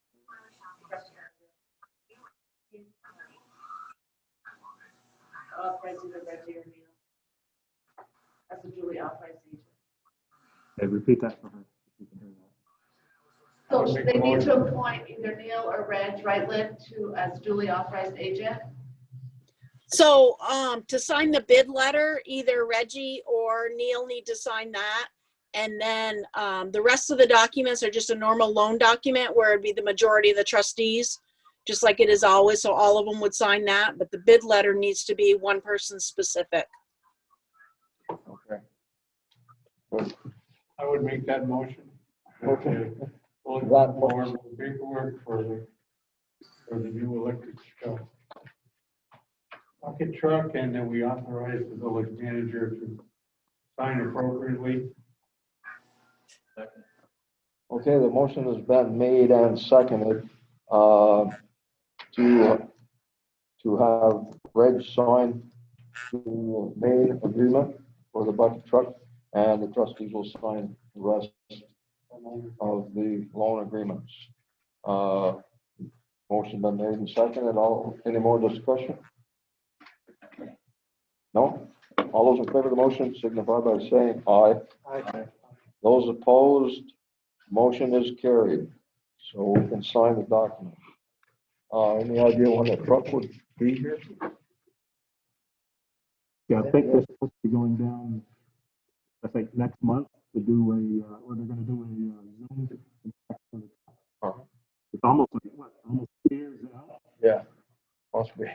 Authorizing the Reggie or Neil as a duly authorized agent. Okay, repeat that for her. If you can hear that. So I'll make they the need to motion. appoint either Neil or Reg, right, Lynn, to, as duly authorized agent? So, to sign the bid letter, either Reggie or Neil need to sign that. And then, the rest of the documents are just a normal loan document where it'd be the majority of the trustees, just like it is always. So all of them would sign that, but the bid letter needs to be one person specific. Okay. I would make that motion. Okay. We'll That form the paperwork for the new electric bucket truck, and then we authorize the village manager to sign appropriately. Okay, the motion has been made and seconded to have Reg sign the main agreement for the bucket truck, and the trustees will sign the rest of the loan agreements. Motion been made and seconded. Any more discussion? No? All those in favor of the motion signify by saying aye. Aye. Those opposed, motion is carried. So we can sign the document. Any idea when the truck would be here? Yeah, I think they're supposed to be going down, I think, next month to do or they're gonna do a Zoom inspection. It's almost like, what, almost 2 years out? Yeah, must be.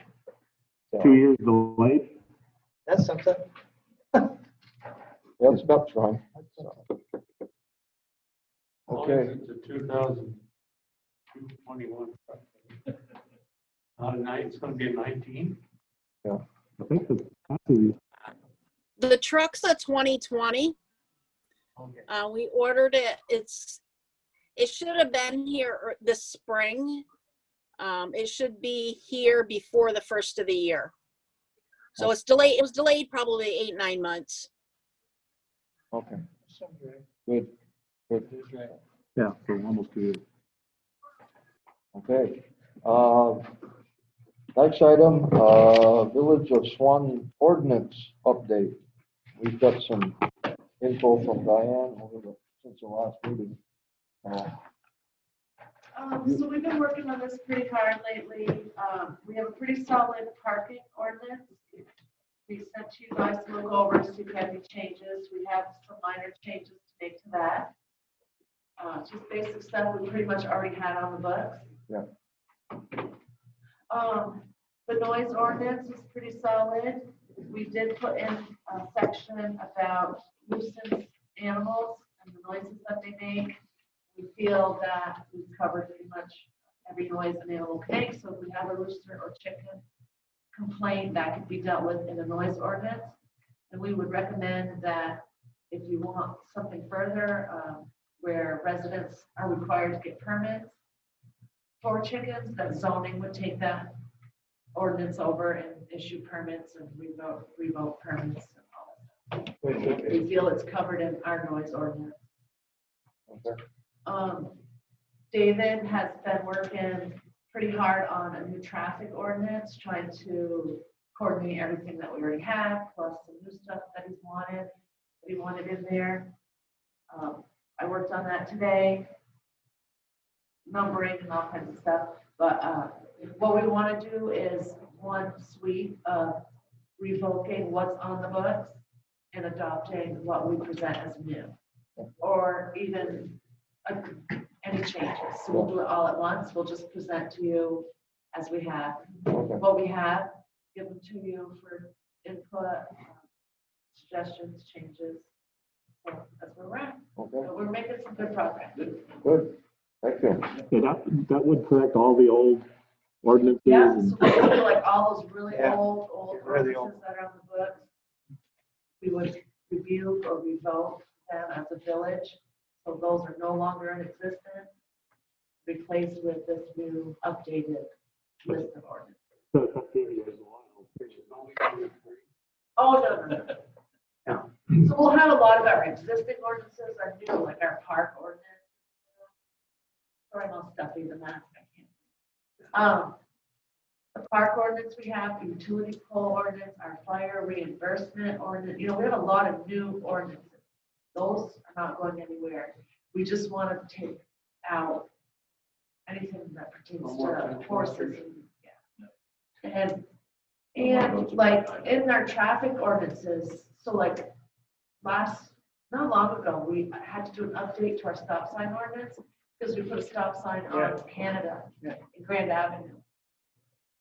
So, 2 years delayed? That's something. yeah, it's about time. So, okay, It's a 2021 truck. It's gonna be a 19. I think actually, The truck's a 2020. Okay. We ordered it. It should have been here this spring. It should be here before the first of the year. So it's delayed. It was delayed probably 8-9 months. okay, good, good. yeah, for almost 2 years. Okay. Next item, Village of Swan Ordnance update. We've got some info from Diane since the last meeting. So we've been working on this pretty hard lately. We have a pretty solid parking ordinance. We sent you guys to look over, see if you have any changes. We have some minor changes to make to that. Just basic stuff we pretty much already had on the books. Yeah. The noise ordinance is pretty solid. We did put in a section about nuisance animals and the noises that they make. We feel that we've covered pretty much every noise an animal can make. So if we have a rooster or chicken complaint, that could be dealt with in the noise ordinance. And we would recommend that if you want something further, where residents are required to get permits for chickens, that zoning would take that ordinance over and issue permits and revoke permits and all that. We feel it's covered in our noise ordinance. Okay. David has been working pretty hard on a new traffic ordinance, trying to coordinate everything that we already have, plus some new stuff that he wanted in there. I worked on that today, numbering and all kinds of stuff. But what we want to do is one sweep of revoking what's on the books and adopting what we present as new, or even any changes. So we'll do it all at once. We'll just present to you as we have what we have, give them to you for input, suggestions, changes. So that's where we're at. Okay, So we're making some good progress. good. Thank you. Yeah, that would correct all the old ordinances Yeah, and? so we go to like all those really Yeah. old Really ordinances that are on the books. We would review or revoke them as a village, so those are no longer in existence. Replaced with this new updated list of ordinances. So it's updated years a while. Oh, no. So we'll have a lot of our existing ordinances are new, like our park ordinance. Sorry, I'm all stuffy, the mask, I can't. The park ordinance we have, the utility pole ordinance, our fire reimbursement ordinance, we have a lot of new ordinances. Those are not going anywhere. We just want to take out anything that pertains to horses and, and like in our traffic ordinances, so like not long ago, we had to do an update to our stop sign ordinance because we put a stop sign on Canada in Grand Avenue.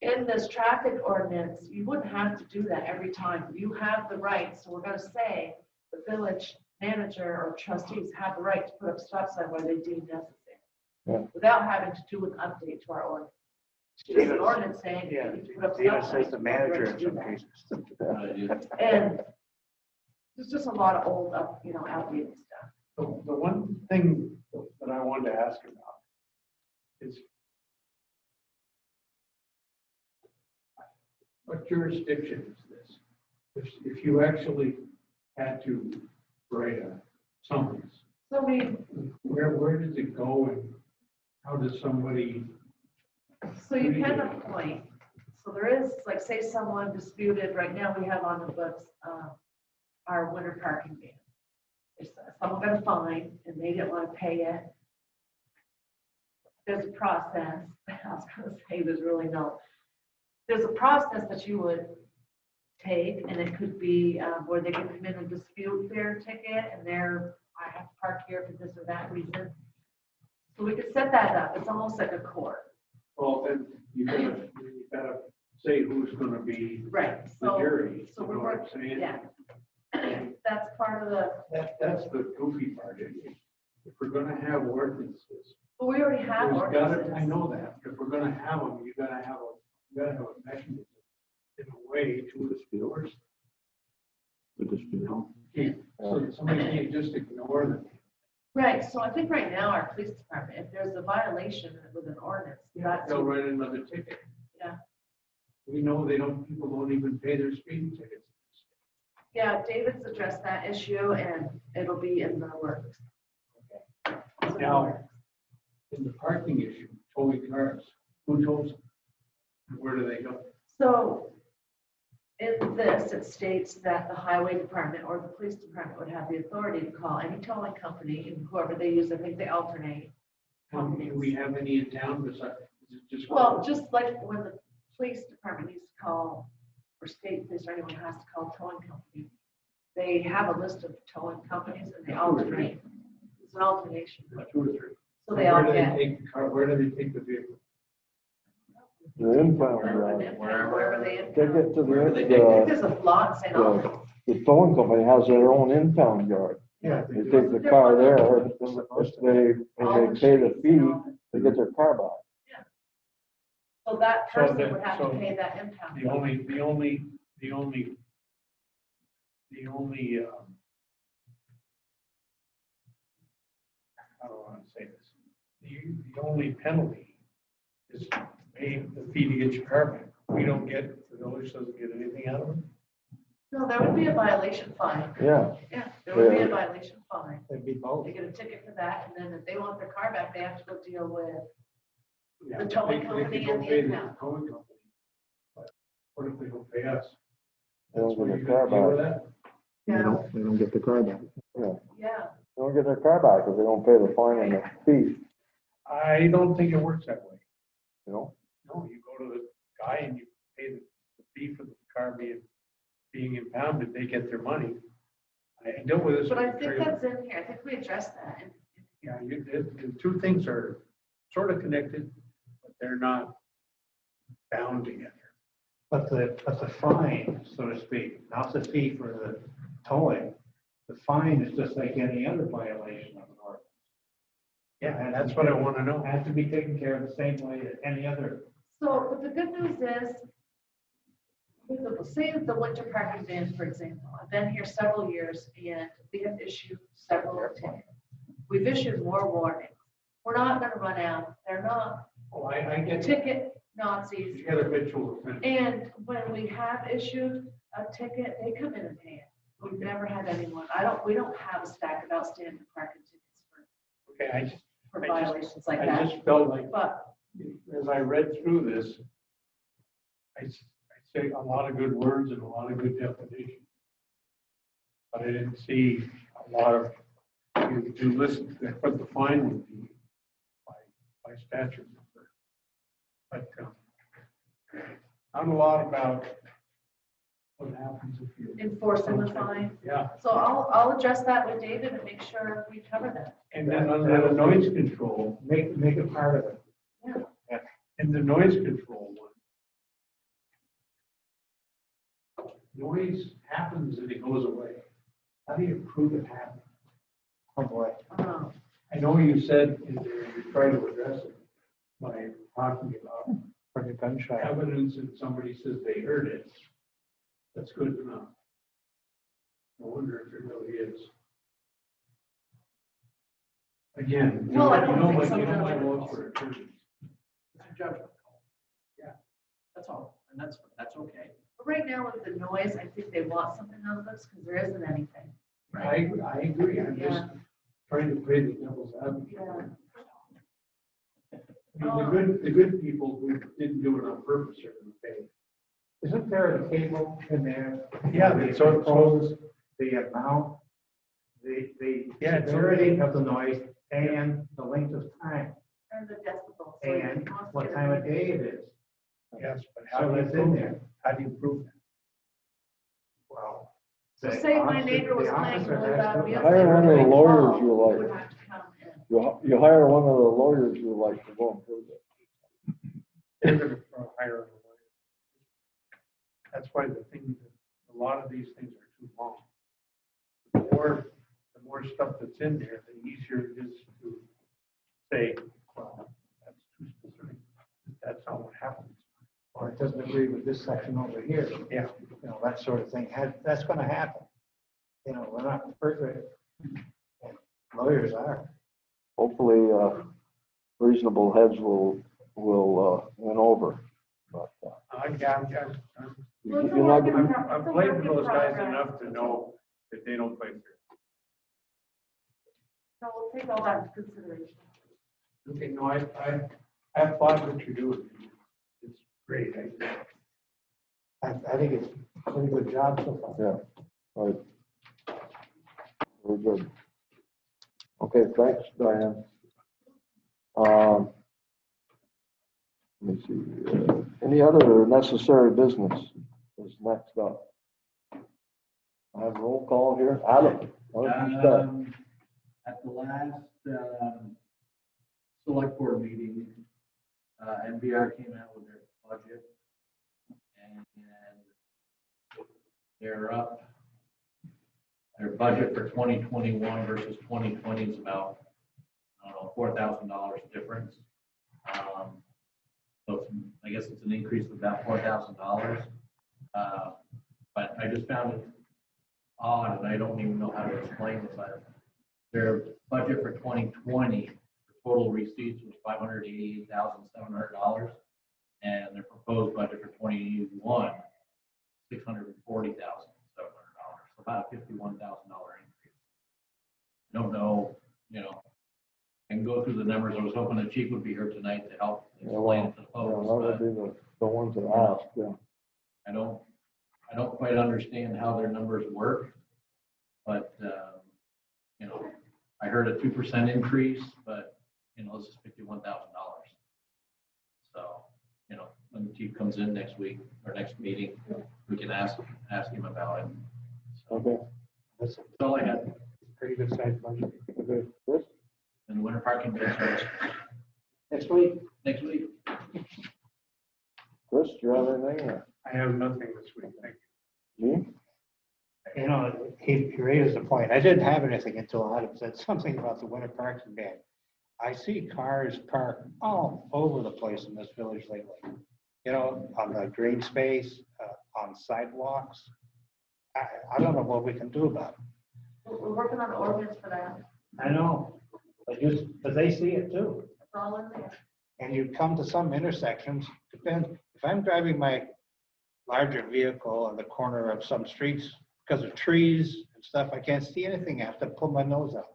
In this traffic ordinance, you wouldn't have to do that every time. You have the right, so we're going to say the village manager or trustees have the right to put up stop sign where they deem necessary, without having to do an update to our ordinance. Just an ordinance saying you can put up It even stop says signs. the manager in Do some that. cases. And there's just a lot of old, outdated stuff. The one thing that I wanted to ask about is what jurisdiction is this? If you actually had to write a summons, So where does it go and how does somebody? So you can appoint, so there is, like, say someone disputed, right now we have on the books, our winter parking ban. If someone got a fine and they didn't want to pay it, there's a process, I was gonna say, there's a process that you would take, and it could be, where they can come in and dispute their ticket, and I have to park here for this or that reason. So we could set that up, it's almost like a court. Well, then you gotta say who's gonna be Right, the jury. so you we're know what I'm working, saying? yeah. That's part of the, That's the goofy part. If we're gonna have ordinances. but we already have there's gotta- ordinances. I know that. If we're gonna have them, you gotta have a mechanism in a way to dispute. The dispute. So that somebody can't just ignore them. Right, so I think right now our police department, if there's a violation with an ordinance, that's, They'll write another ticket. yeah. We know people don't even pay their speeding tickets. Yeah, David's addressed that issue and it'll be in the works. It's in the Now, works. in the parking issue, towing cars, who tows them? Where do they go? So in this, it states that the highway department or the police department would have the authority to call any towing company and whoever they use, I think they alternate. Do we have any in town besides, is it just? Well, just like when the police department needs to call, or state police or anyone has to call a towing company, they have a list of towing companies and they alternate. It's an alternation. Two or three. So they all Where do they get. take the car, where do they take the vehicle? The impound yard. Wherever they. They get to I think there's a lot in St. Albans. the towing company has their own impound yard. Yeah. They take the car there, if they pay the fee, they get their car back. So that So person that- would have to so pay that impound. The only, how do I want to say this? The only penalty is paying the fee to get your car back. We don't get, the village doesn't get anything out of it. No, there would be a violation fine. Yeah, Yeah, there would be a Yeah. violation fine. It'd be both. They get a ticket for that, and then if they want their car back, they have to go deal with. Yeah, The towing they company can and go the pay impound. towing company. But what if they don't pay us? they don't That's where get you their car gotta deal with back. that. They don't get the car back. Yeah, They don't get their car back because they don't pay the fine and the fee, I don't think it works that way. you know? No, you go to the guy and you pay the fee for the car being impounded, they get their money. I dealt with this. but I with the think trailer. that's in here. I think we addressed that. Yeah, the two things are sort of connected, but they're not bound together. But the fine, so to speak, not the fee for the towing, the fine is just like any other violation of an ordinance. Yeah, and that's what I want to know. Has to be taken care of the same way that any other So, but the good news is, with the, say the winter parking ban, for example, I've been here several years and we have issued several tickets. We've issued more warnings. We're not gonna run out. They're not Oh, I get it. ticket Nazis. You get habitual offense. And when we have issued a ticket, they come in and pay it. We've never had anyone, we don't have a stack of outstanding parking tickets Okay, for I just- violations like I that. just felt like, But, as I read through this, I say a lot of good words and a lot of good definitions. But I didn't see a lot of, you listen to what the fine would be by statute. But not a lot about what happens if you. enforcing the fine. Yeah, So I'll address that with David and make sure we cover that. and then on the noise control, make it part of it. Yeah. And the noise control one. Noise happens and it goes away. How do you prove it happened? Oh, boy. I know you said in there you try to address it by talking about the gunshot evidence and somebody says they heard it. That's good enough. I wonder if it really is. Again, Well, I don't you know think what, so, you know no. my laws for attorneys. It's a judgment call. Yeah, that's all, and that's okay. But right now with the noise, I think they want something out of us because there isn't anything. I agree, I'm just Yeah. trying to play the devil's advocate. Yeah. I mean, the good people who didn't do it on purpose are going to pay. Isn't there a table in there? Yeah, that it's on- shows the amount, the Yeah, it's severity of the noise and the length of time And the decibels. So and he wants to what get time a- of day it is. Yes, but how So do you it's in prove there. that? How do you prove that? Well. So the say my officer- neighbor was the playing officer really has loud to- music. Hire one of the really lawyers loud, you like. Would have to come in. You hire one of the lawyers you like to go and prove it. They're going to hire a lawyer. That's why a lot of these things are too long. The more stuff that's in there, the easier it is to say, well, that's too specific. That's not what happens. Or it doesn't agree with this section over here. Yeah. You know, that sort of thing. That's going to happen. You know, we're not perfect. Lawyers are. Hopefully, reasonable heads will win over. But I'm Well, it's a you're not work in gonna- pro- it's a played work with in those guys progress. enough to know that they don't play fair. So we'll take all that into consideration. Okay, no, I applaud what you're doing. It's great. I think it's a pretty good job so far. yeah, right. Very good. Okay, thanks, Diane. Let me see. Any other necessary business is next up? I have a roll call here. Adam, why don't you start? At the last select board meeting, NBR came out with their budget, and they're up. Their budget for 2021 versus 2020 is about, I don't know, $4,000 difference. So I guess it's an increase of about $4,000. But I just found it odd, and I don't even know how to explain this. Their budget for 2020, for total receipts was $588,700, and their proposed budget for 2021, $640,700. So about a $51,000 increase. Don't know, I can go through the numbers. I was hoping the chief would be here tonight to help explain it to the Yeah, that folks, would but be the ones that asked, yeah. I don't quite understand how their numbers work, but, I heard a 2% increase, but, this is $51,000. So, when the chief comes in next week or next meeting, we can ask him about it. So Okay. that's all I had. Pretty good sized budget. Okay, Chris? And the winter parking bid starts Next week. next week. Chris, do you have anything? I have nothing this week, thank Gene? You know, he raised the point. I didn't have anything until Adam said something about the winter parking ban. I see cars parked all over the place in this village lately. You know, on the green space, on sidewalks. I don't know what we can do about it. We're working on the ordinance for that. I know, but they see it too. It's all in there. And you come to some intersections, depends, if I'm driving my larger vehicle on the corner of some streets because of trees and stuff, I can't see anything. I have to pull my nose out.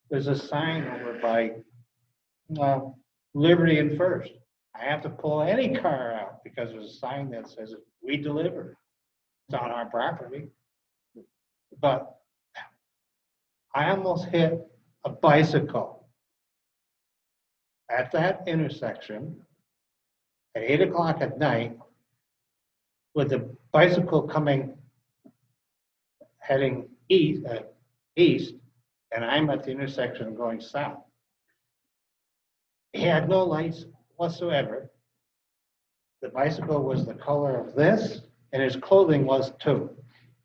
There's a sign over by Liberty and First. I have to pull any car out because there's a sign that says we deliver. It's on our property. But I almost hit a bicycle at that intersection at 8 o'clock at night with the bicycle heading east, and I'm at the intersection going south. He had no lights whatsoever. The bicycle was the color of this, and his clothing was too.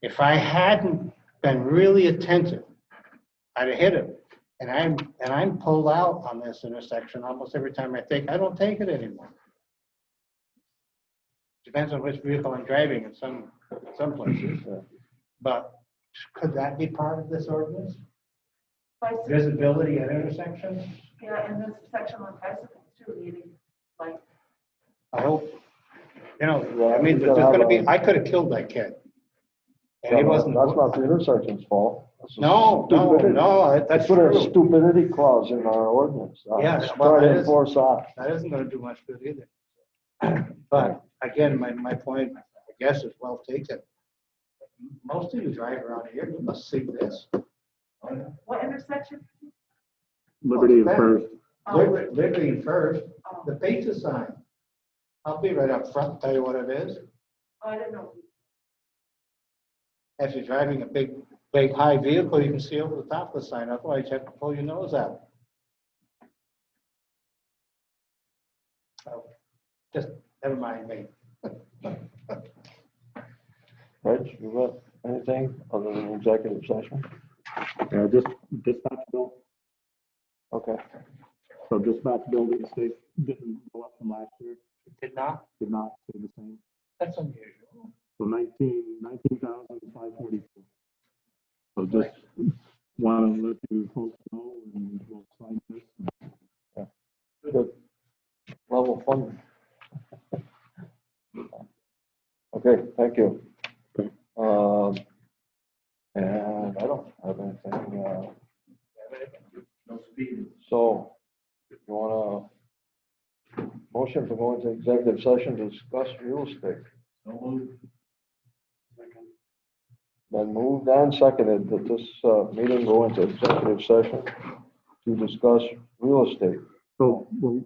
If I hadn't been really attentive, I'd have hit him. And I'm pulled out on this intersection almost every time I don't take it anymore. Depends on which vehicle I'm driving in some places. But could that be part of this ordinance? Bicycle, Visibility at intersections? yeah, and this section on bicycles too, needing, like, I hope, I mean, there's gonna be, I could have killed that kid. And he wasn't. That's not the intersection's fault. That's a No, that's Put a true. stupidity clause in our ordinance. Yes, Try well, to that is- enforce that. That isn't gonna do much good either. But again, my point, I guess, is well taken. Most of you drive around here, you must see this. what intersection? Liberty and that? First. Oh, Liberty First, oh, the pizza sign. I'll be right up front and tell you what it is. I didn't know. If you're driving a big high vehicle, you can see over the top of the sign, otherwise you have to pull your nose out. So, just, never mind me. Reg, you got anything other than executive session? Yeah, just dispatch bill. Okay. So dispatch bill didn't go up from last year, Did not? did not stay the same. That's unusual. So 19,542. So just want to let you folks know and we'll sign this. Good. Level funding. Okay, thank you. Okay. And I don't have anything, so you want a motion to go into executive session to discuss real estate? Then moved and seconded that this meeting go into executive session to discuss real estate. So, well,